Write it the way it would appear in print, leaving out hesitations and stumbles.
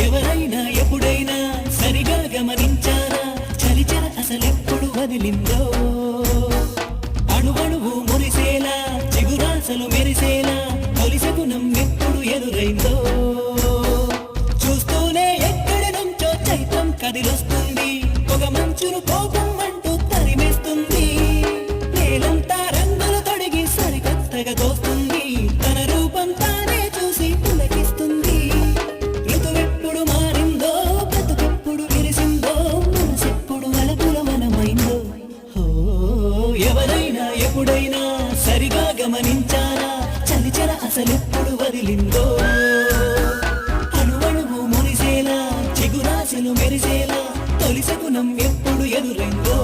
ఎవరైనా ఎప్పుడైనా సరిగా గమనించారా చలిచర అసలెప్పుడు వదిలిందో అణువణువు మురిసేలా చిగురాసలు మెరిసేలా తొలి శకునం ఎప్పుడు ఎదురైందో చూస్తూనే ఎక్కడి నుంచో చైతం కదిలొస్తుంది ఒక మంచును కోపం అంటూ తరిమేస్తుంది నేలంతా రంగులు తొడిగి సరికొత్తగా తోస్తుంది తన రూపం తానే చూసి పులకిస్తుంది ఋతువెప్పుడు మారిందో బ్రతుకెప్పుడు విరిసిందో మనసెప్పుడు అలపుల మనమైందో ఎవరైనా ఎప్పుడైనా సరిగా గమనించారా చలిచర అసలెప్పుడు వదిలిందో అణువణువు మురిసేలా చిగురాశలు మెరిసేలా తొలి శకునం ఎప్పుడు ఎదురైందో